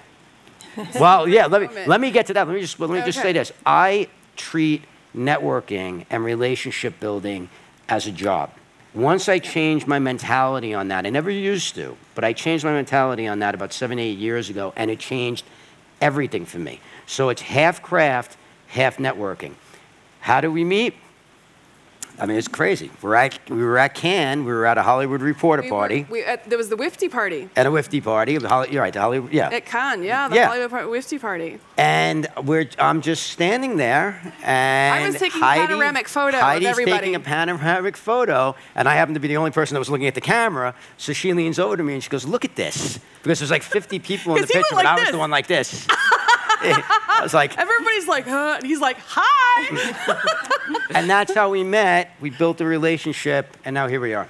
Well, yeah, let me get to that. Let me just say this. I treat networking and relationship building as a job. Once I changed my mentality on that, I never used to, but I changed my mentality on that about 7, 8 years ago, and it changed everything for me. So it's half craft, half networking. How do we meet? I mean, it's crazy. We were at Cannes. We were at a Hollywood Reporter party. There was the WIFT party. At a WIFT party. You're right, the Hollywood, yeah. At Cannes, yeah, the Hollywood WIFT party. And I'm just standing there, and I was taking a panoramic photo of everybody. Heidi's taking a panoramic photo, and I happened to be the only person that was looking at the camera, so she leans over to me, and she goes, look at this. Because there's like 50 people in the picture, but I was the one like this. I was like... Everybody's like, huh? And he's like, hi! And that's how we met. We built a relationship, and now here we are.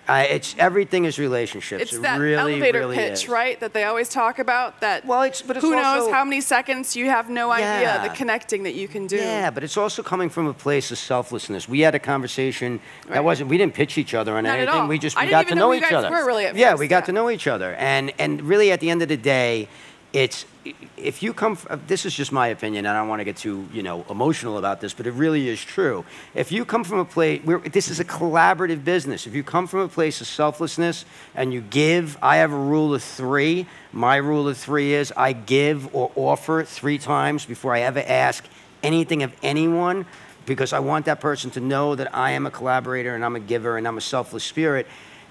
Everything is relationships. It's that elevator pitch, right? That they always talk about. That who knows how many seconds you have no idea the connecting that you can do. Yeah, but it's also coming from a place of selflessness. We had a conversation that we didn't pitch each other on anything. At all. We got to know each other. Were really at yeah, first, we got to know each other, and really at the end of the day, if you come, this is just my opinion, and I don't want to get too, emotional about this, but it really is true. If you come from a place, this is a collaborative business. If you come from a place of selflessness and you give, I have a rule of 3. My rule of 3 is I give or offer 3 times before I ever ask anything of anyone, because I want that person to know that I am a collaborator and I'm a giver and I'm a selfless spirit.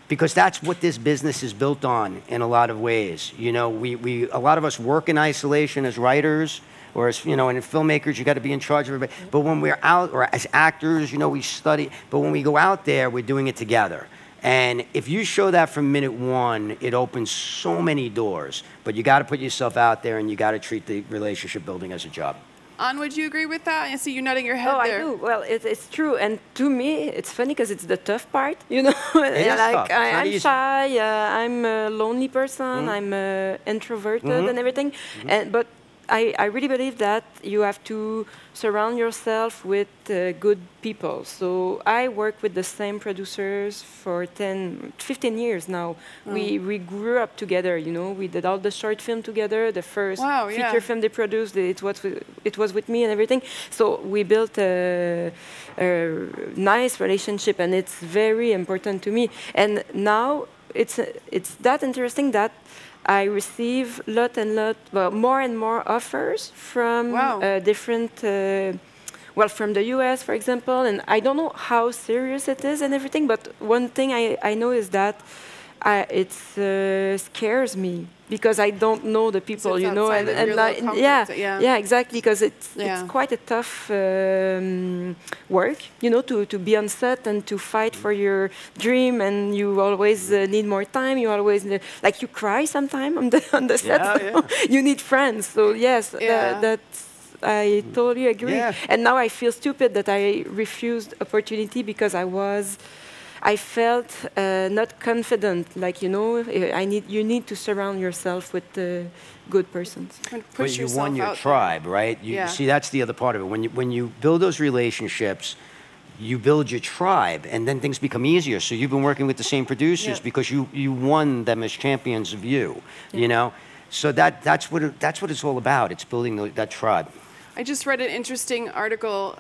Because that's what this business is built on in a lot of ways. A lot of us work in isolation as writers, or as, and as filmmakers, you got to be in charge of everybody. But when we're out, or as actors, we study. But when we go out there, we're doing it together. And if you show that from minute 1, it opens so many doors. But you got to put yourself out there, and you got to treat the relationship building as a job. Ann, would you agree with that? I see you nodding your head there. I do. Well, it's true. And to me, it's funny because it's the tough part, It is tough. I'm shy, I'm a lonely person, I'm introverted and everything. But I really believe that you have to surround yourself with good people. So I work with the same producers for 15 years now. We grew up together, We did all the short film together. The first feature film they produced, it was with me and everything. So we built a nice relationship, and it's very important to me. And now it's that interesting that I receive more and more offers from different, from the US, for example, and I don't know how serious it is and everything, but one thing I know is that it scares me because I don't know the people, It's you know, outside of your little comfort zone, yeah, exactly, because it's quite a tough work, you know, to be on set and to fight for your dream, and you always need more time. You always like you cry sometime on the set. Yeah. You need friends, so yes, that's. I totally agree. Yeah. And now I feel stupid that I refused opportunity because I felt not confident. Like, you know, you need to surround yourself with good persons. But you won your tribe, right? See, that's the other part of it. When you build those relationships, you build your tribe, and then things become easier. So you've been working with the same producers because you won them as champions of you. You know, so that's what it's all about. It's building that tribe. I just read an interesting article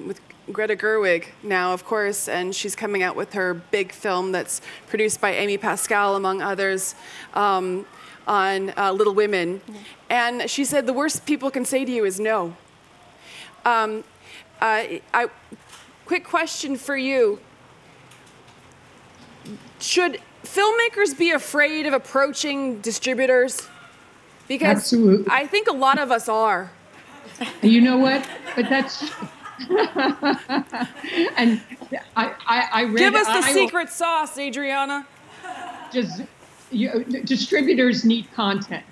with Greta Gerwig now, of course, and she's coming out with her big film that's produced by Amy Pascal, among others, on Little Women. And she said the worst people can say to you is no. Quick question for you. Should filmmakers be afraid of approaching distributors? Because Absolutely. I think a lot of us are. You know what? But that's... and I read... Give us the secret sauce, Adriana. Distributors need content,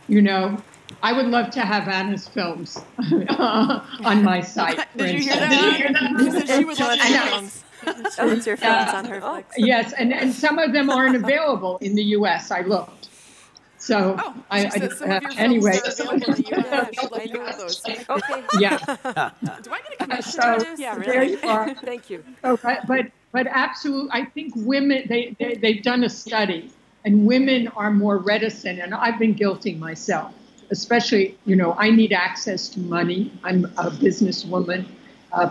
you know? I would love to have Anna's films on my site. Did you hear that? She would love films. Your films on HerFlix. Yes, and some of them aren't available in the U.S. I looked. So, anyway. Okay. Yeah. Do I get a commission for this? Yeah, really. There you are. Thank you. So, but absolutely, I think women, they've done a study, and women are more reticent, and I've been guilty myself, especially, you know, I need access to money. I'm a businesswoman.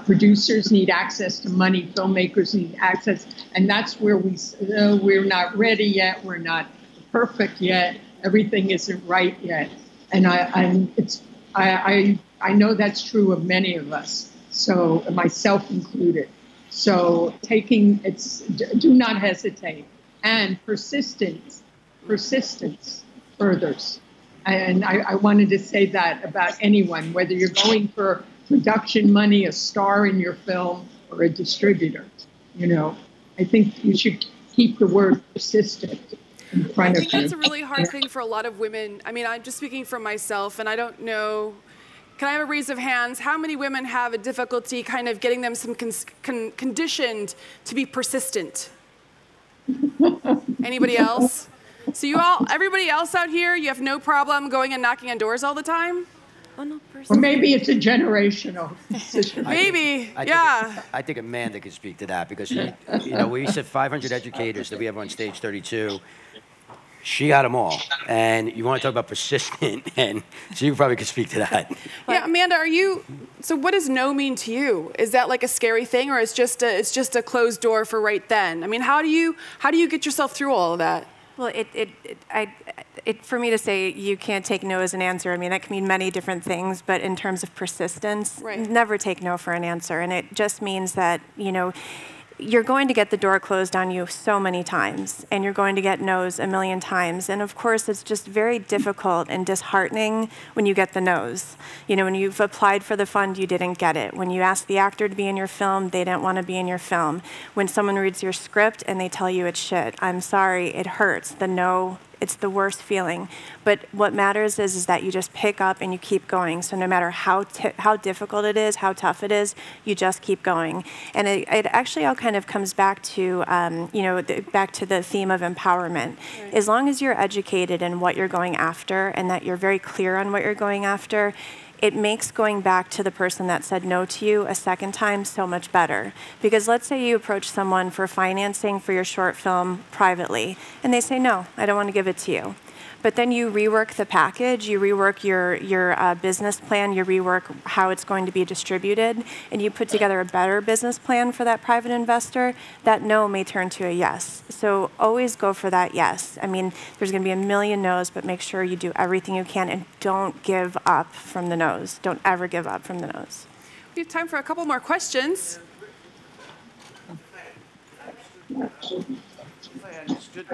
Producers need access to money. Filmmakers need access. And that's where we're not ready yet. We're not perfect yet. Everything isn't right yet. And I know that's true of many of us. So myself included. So do not hesitate. And persistence furthers. And I wanted to say that about anyone, whether you're going for production money, a star in your film, or a distributor. You know, I think you should keep the word persistent in front of you. I think that's a really hard thing for a lot of women. I mean, I'm just speaking for myself, and I don't know. Can I have a raise of hands? How many women have a difficulty kind of getting them some conditioned to be persistent? Anybody else? So everybody else out here, you have no problem going and knocking on doors all the time? Oh, no, or maybe it's a generational situation. Maybe, I think Amanda could speak to that because, you know, we said 500 educators that we have on Stage 32. She got them all. And you want to talk about persistent, and so you probably could speak to that. Yeah, Amanda, so what does no mean to you? Is that like a scary thing, or it's just a closed door for right then? I mean, how do you get yourself through all of that? Well, for me to say you can't take no as an answer, I mean, that can mean many different things, but in terms of persistence, never take no for an answer. And it just means that, you know, you're going to get the door closed on you so many times, and you're going to get no's a million times. And of course, it's just very difficult and disheartening when you get the no's. You know, when you've applied for the fund, you didn't get it. When you ask the actor to be in your film, they didn't want to be in your film. When someone reads your script and they tell you it's shit, I'm sorry, it hurts. The no, it's the worst feeling. But what matters is that you just pick up and you keep going. So no matter how difficult it is, how tough it is, you just keep going. And it actually all kind of comes back to, you know, back to the theme of empowerment. Right. As long as you're educated in what you're going after and that you're very clear on what you're going after, it makes going back to the person that said no to you a second time so much better. Because let's say you approach someone for financing for your short film privately, and they say, no, I don't want to give it to you. But then you rework the package, you rework your business plan, you rework how it's going to be distributed, and you put together a better business plan for that private investor, that no may turn to a yes. So always go for that yes. I mean, there's going to be a million no's, but make sure you do everything you can and don't give up from the no's. Don't ever give up from the no's. We have time for a couple more questions. I understood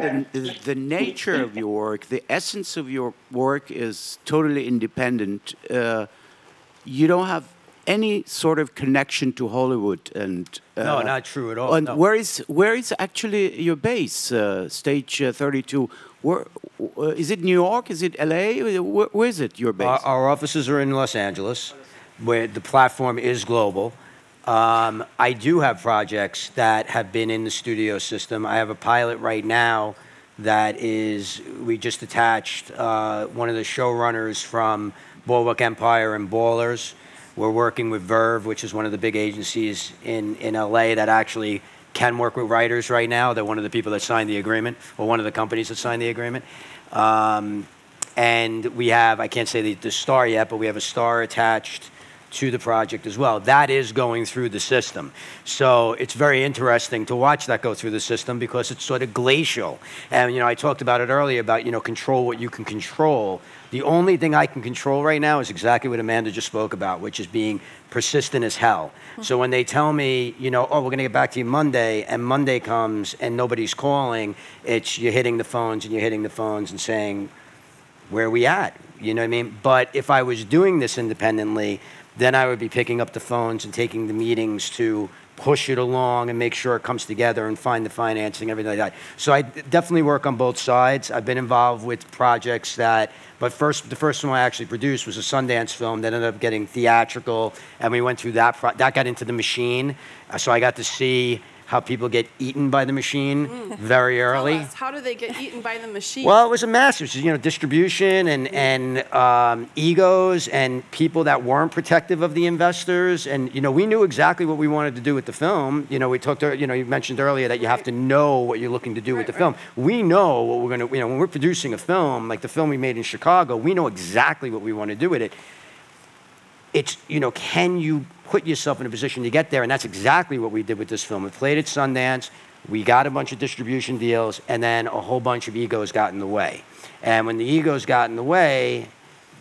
the nature of your work, the essence of your work is totally independent. You don't have any sort of connection to Hollywood, and no, not true at all. And no. where is actually your base? Stage 32. Where is it? New York? Is it LA? Where is it? Your base? Our offices are in Los Angeles, where the platform is global. I do have projects that have been in the studio system. I have a pilot right now that we just attached one of the showrunners from Boardwalk Empire and Ballers. We're working with Verve, which is one of the big agencies in LA that actually can work with writers right now. They're one of the people that signed the agreement, or one of the companies that signed the agreement. And we have, I can't say the star yet, but we have a star attached to the project as well. That is going through the system. So it's very interesting to watch that go through the system because it's sort of glacial. And, I talked about it earlier about, control what you can control. The only thing I can control right now is exactly what Amanda just spoke about, which is being persistent as hell. So when they tell me, oh, we're gonna get back to you Monday, and Monday comes and nobody's calling, it's you're hitting the phones and you're hitting the phones and saying, where are we at? You know what I mean? But if I was doing this independently, then I would be picking up the phones and taking the meetings to push it along and make sure it comes together and find the financing, everything like that. So I definitely work on both sides. I've been involved with projects the first one I actually produced was a Sundance film that ended up getting theatrical, and we went through that. That got into the machine, so I got to see how people get eaten by the machine very early. Tell us, how do they get eaten by the machine? Well, it was a mess. It was, distribution and egos and people that weren't protective of the investors. And, we knew exactly what we wanted to do with the film. We talked, you mentioned earlier that you have to know what you're looking to do with the film. We know what we're going to, when we're producing a film, like the film we made in Chicago, we know exactly what we want to do with it. It's, can you put yourself in a position to get there? And that's exactly what we did with this film. We played at Sundance, we got a bunch of distribution deals, and then a whole bunch of egos got in the way. And when the egos got in the way,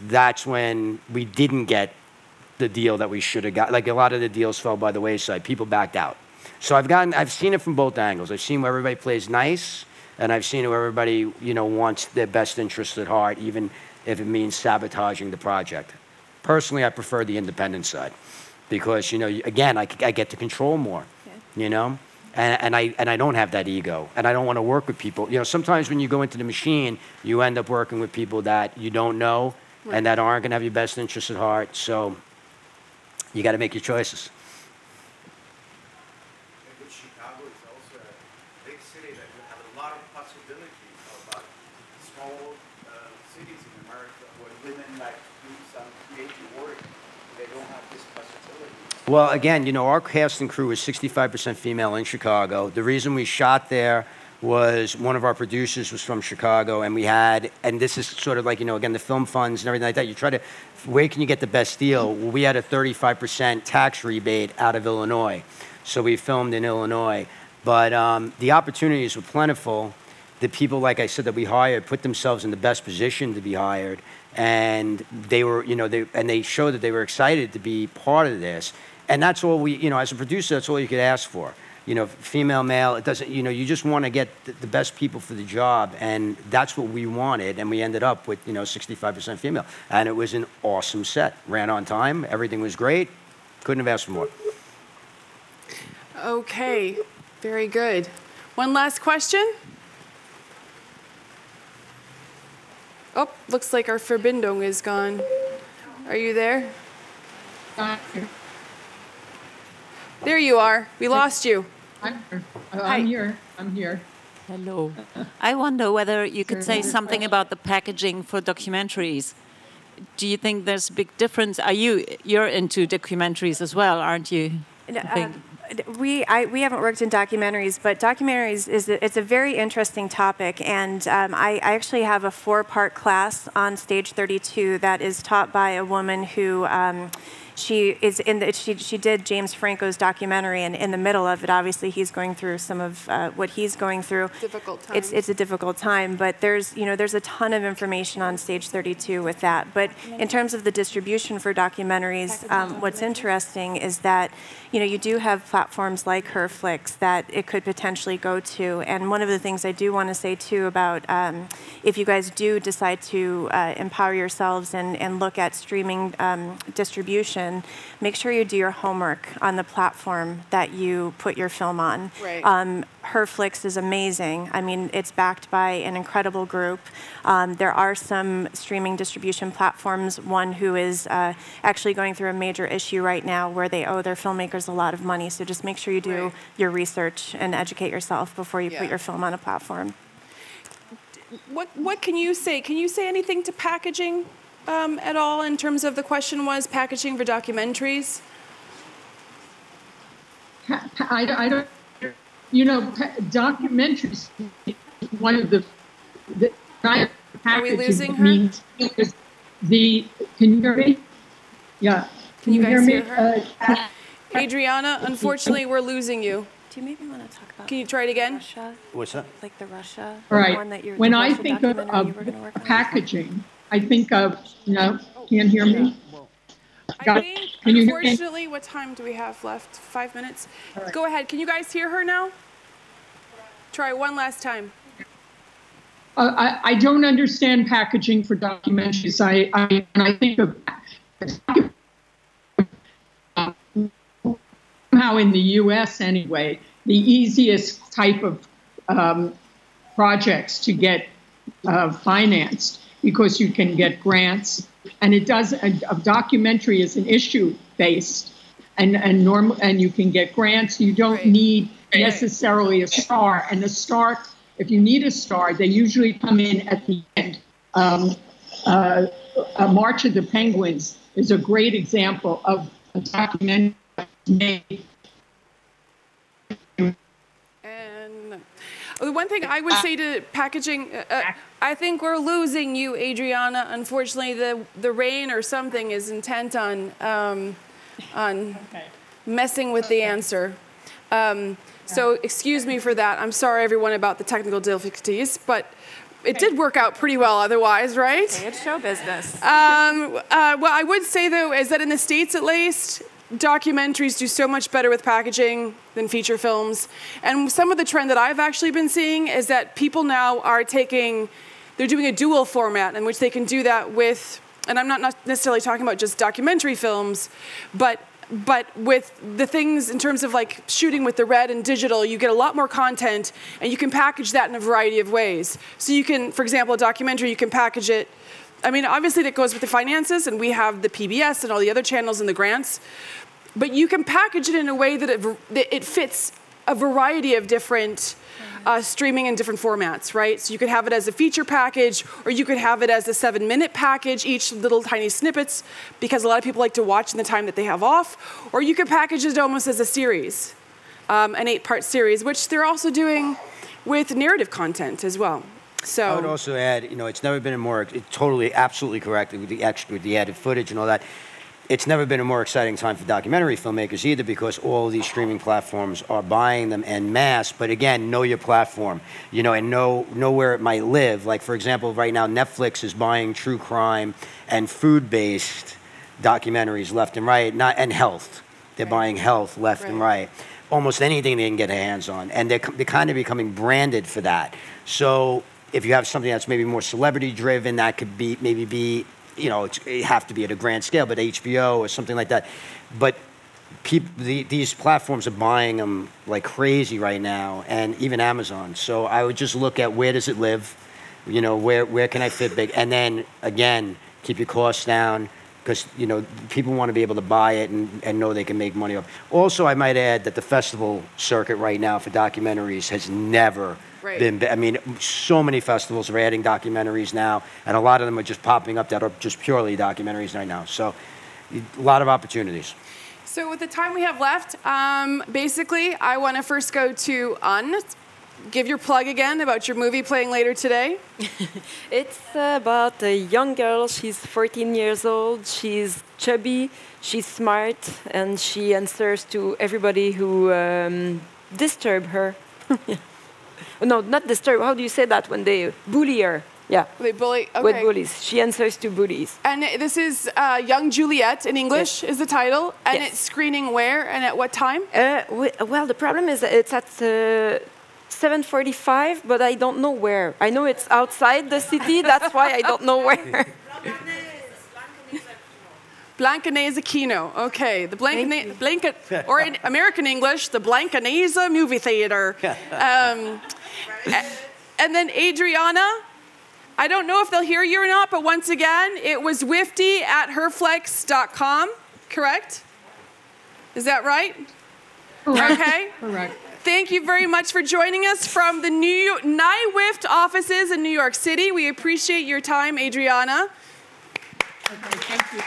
that's when we didn't get the deal that we should have got. Like a lot of the deals fell by the wayside. People backed out. So I've seen it from both angles. I've seen where everybody plays nice, and I've seen where everybody, wants their best interests at heart, even if it means sabotaging the project. Personally, I prefer the independent side because, again, I get to control more, and I don't have that ego, and I don't want to work with people. Sometimes when you go into the machine, you end up working with people that you don't know and that aren't going to have your best interests at heart. So you got to make your choices. Chicago is also a big city that you have a lot of possibilities about small cities in America where women like do some creative work. They don't have this possibility. Well, again, our cast and crew is 65% female in Chicago. The reason we shot there was one of our producers was from Chicago, and and this is sort of like, again, the film funds and everything like that. You try to, where can you get the best deal? Well, we had a 35% tax rebate out of Illinois. So we filmed in Illinois. But the opportunities were plentiful. The people, like I said, that we hired put themselves in the best position to be hired. And they were, they showed that they were excited to be part of this. And that's all we, as a producer, that's all you could ask for. Female, male, it doesn't, you just want to get the best people for the job. And that's what we wanted. And we ended up with, 65% female. And it was an awesome set. Ran on time. Everything was great. Couldn't have asked for more. Okay, very good. One last question. Oh, looks like our Verbindung is gone. Are you there? There you are. We lost you. I'm here. Hello. I wonder whether you could say something about the packaging for documentaries. Do you think there's a big difference? You're into documentaries as well, aren't you? We haven't worked in documentaries, but documentaries it's a very interesting topic, and I actually have a 4-part class on Stage 32 that is taught by a woman who she did James Franco's documentary, and in the middle of it, obviously he's going through some of what he's going through. Difficult time. It's a difficult time, but there's a ton of information on Stage 32 with that. But in terms of the distribution for documentaries, what's interesting is that you do have platforms like HerFlix that it could potentially go to. And one of the things I do want to say too about if you guys do decide to empower yourselves and look at streaming distribution, make sure you do your homework on the platform that you put your film on. Right. HerFlix is amazing. I mean, it's backed by an incredible group. There are some streaming distribution platforms, one who is actually going through a major issue right now where they owe their filmmakers a lot of money. So just make sure you do your research and educate yourself before you put your film on a platform. What can you say? Can you say anything to packaging at all in terms of the question was packaging for documentaries? I don't, documentaries is one of the Are we losing her? Means can you hear me? Yeah. Can you hear guys me? hear her? Adriana, unfortunately, we're losing you. Do you maybe want to talk about? Can you try it again? Russia? What's that? Like the Russia Right. one that you're. When I think of packaging, I think of can't hear me. I think, unfortunately, what time do we have left? 5 minutes? Right. Go ahead. Can you guys hear her now? Try one last time. I don't understand packaging for documentaries. When I think of somehow in the U.S. anyway, the easiest type of projects to get financed because you can get grants. And it does. A documentary is an issue-based, and you can get grants. You don't need necessarily a star. And the star, if you need a star, they usually come in at the end. March of the Penguins is a great example of a documentary made. And the one thing I would say to packaging, I think we're losing you, Adriana. Unfortunately, the rain or something is intent on messing with the answer. So excuse me for that. I'm sorry, everyone, about the technical difficulties, but it did work out pretty well otherwise, right? Okay, it's show business. What I would say, though, is that in the States, at least, documentaries do so much better with packaging than feature films. And some of the trend that I've actually been seeing is that people now are they're doing a dual format in which they can do that with, and I'm not necessarily talking about just documentary films, but with the things in terms of like shooting with the red and digital, you get a lot more content and you can package that in a variety of ways. So you can, for example, a documentary, you can package it. I mean, obviously that goes with the finances, and we have the PBS and all the other channels and the grants, but you can package it in a way that it fits a variety of different streaming in different formats, right? So you could have it as a feature package, or you could have it as a 7-minute package, each little tiny snippets, because a lot of people like to watch in the time that they have off, or you could package it almost as a series, an 8-part series, which they're also doing with narrative content as well. So I would also add, it's never been a more, totally, absolutely correct with the extra, the added footage and all that. It's never been a more exciting time for documentary filmmakers either, because all of these streaming platforms are buying them en masse. But again, know your platform, and know where it might live. Like, for example, right now, Netflix is buying true crime and food-based documentaries left and right, and health. They're buying health left and right. Almost anything they can get their hands on. And they're kind of becoming branded for that. So if you have something that's maybe more celebrity-driven, that could be it have to be at a grand scale, but HBO or something like that. But these platforms are buying them like crazy right now, and even Amazon. So I would just look at where does it live, where can I fit big, and then again keep your costs down, because people want to be able to buy it and know they can make money off. Also, I might add that the festival circuit right now for documentaries has never been. I mean, so many festivals are adding documentaries now, and a lot of them are just popping up that are just purely documentaries right now. So, a lot of opportunities. So with the time we have left, basically, I want to first go to Anne. Give your plug again about your movie playing later today. It's about a young girl. She's 14 years old. She's chubby. She's smart, and she answers to everybody who disturb her. No, not disturb. How do you say that when they bully her? Yeah. They bully? Okay. With bullies. She answers to bullies. And this is Young Juliet in English is the title. And Yes. it's screening where and at what time? Well, the problem is that it's at 7:45, but I don't know where. I know it's outside the city. That's why I don't know where. Blancanese Kino. Okay, the or in American English, the Blancanese Movie Theater. And then Adriana, I don't know if they'll hear you or not, but once again, it was wifty@herflix.com, correct? Is that right? Correct. Okay. Correct. Thank you very much for joining us from the NYWIFT offices in New York City. We appreciate your time, Adriana. Okay, thank you.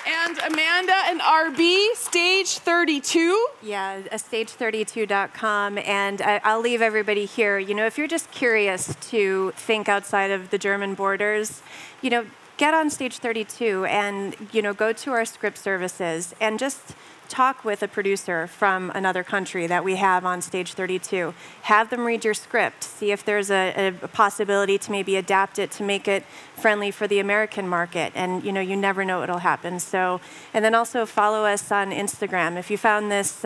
And Amanda and RB, Stage 32. Yeah, stage32.com, and I'll leave everybody here. You know, if you're just curious to think outside of the German borders, you know, get on Stage 32 and, you know, go to our script services and just talk with a producer from another country that we have on Stage 32. Have them read your script. See if there's a possibility to maybe adapt it to make it friendly for the American market. And, you know, you never know what'll happen. So, and then also follow us on Instagram. If you found this,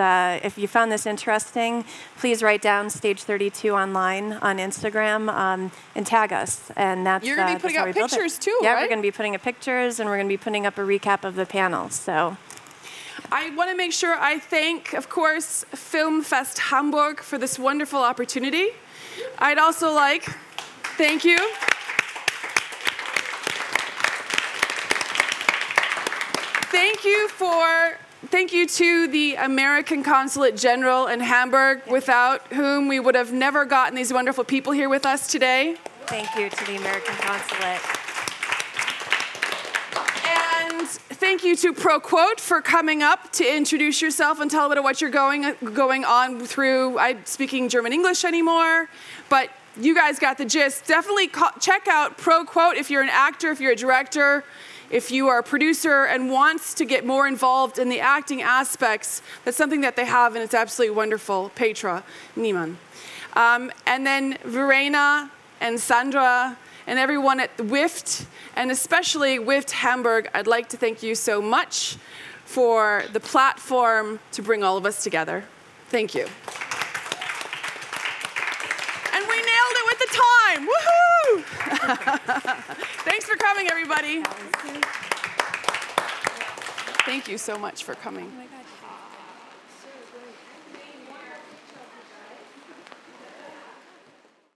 interesting, please write down Stage 32 online on Instagram and tag us. And that's you're going to be putting up pictures too, yeah, right? we're going to be putting up pictures, and we're going to be putting up a recap of the panel. So. I want to make sure I thank, of course, Filmfest Hamburg for this wonderful opportunity. I'd also like, thank you. Thank you to the American Consulate General in Hamburg, without whom we would have never gotten these wonderful people here with us today. Thank you to the American Consulate. And thank you to ProQuote for coming up to introduce yourself and tell a bit of what you're going on through. I'm speaking German English anymore, but you guys got the gist. Definitely check out ProQuote if you're an actor, if you're a director, if you are a producer and wants to get more involved in the acting aspects. That's something that they have, and it's absolutely wonderful. Petra Niemann. And then Verena and Sandra and everyone at the WIFT, and especially WIFT Hamburg, I'd like to thank you so much for the platform to bring all of us together. Thank you. And we nailed it with the time. Woohoo! Thanks for coming, everybody. Thank you so much for coming. Oh my God.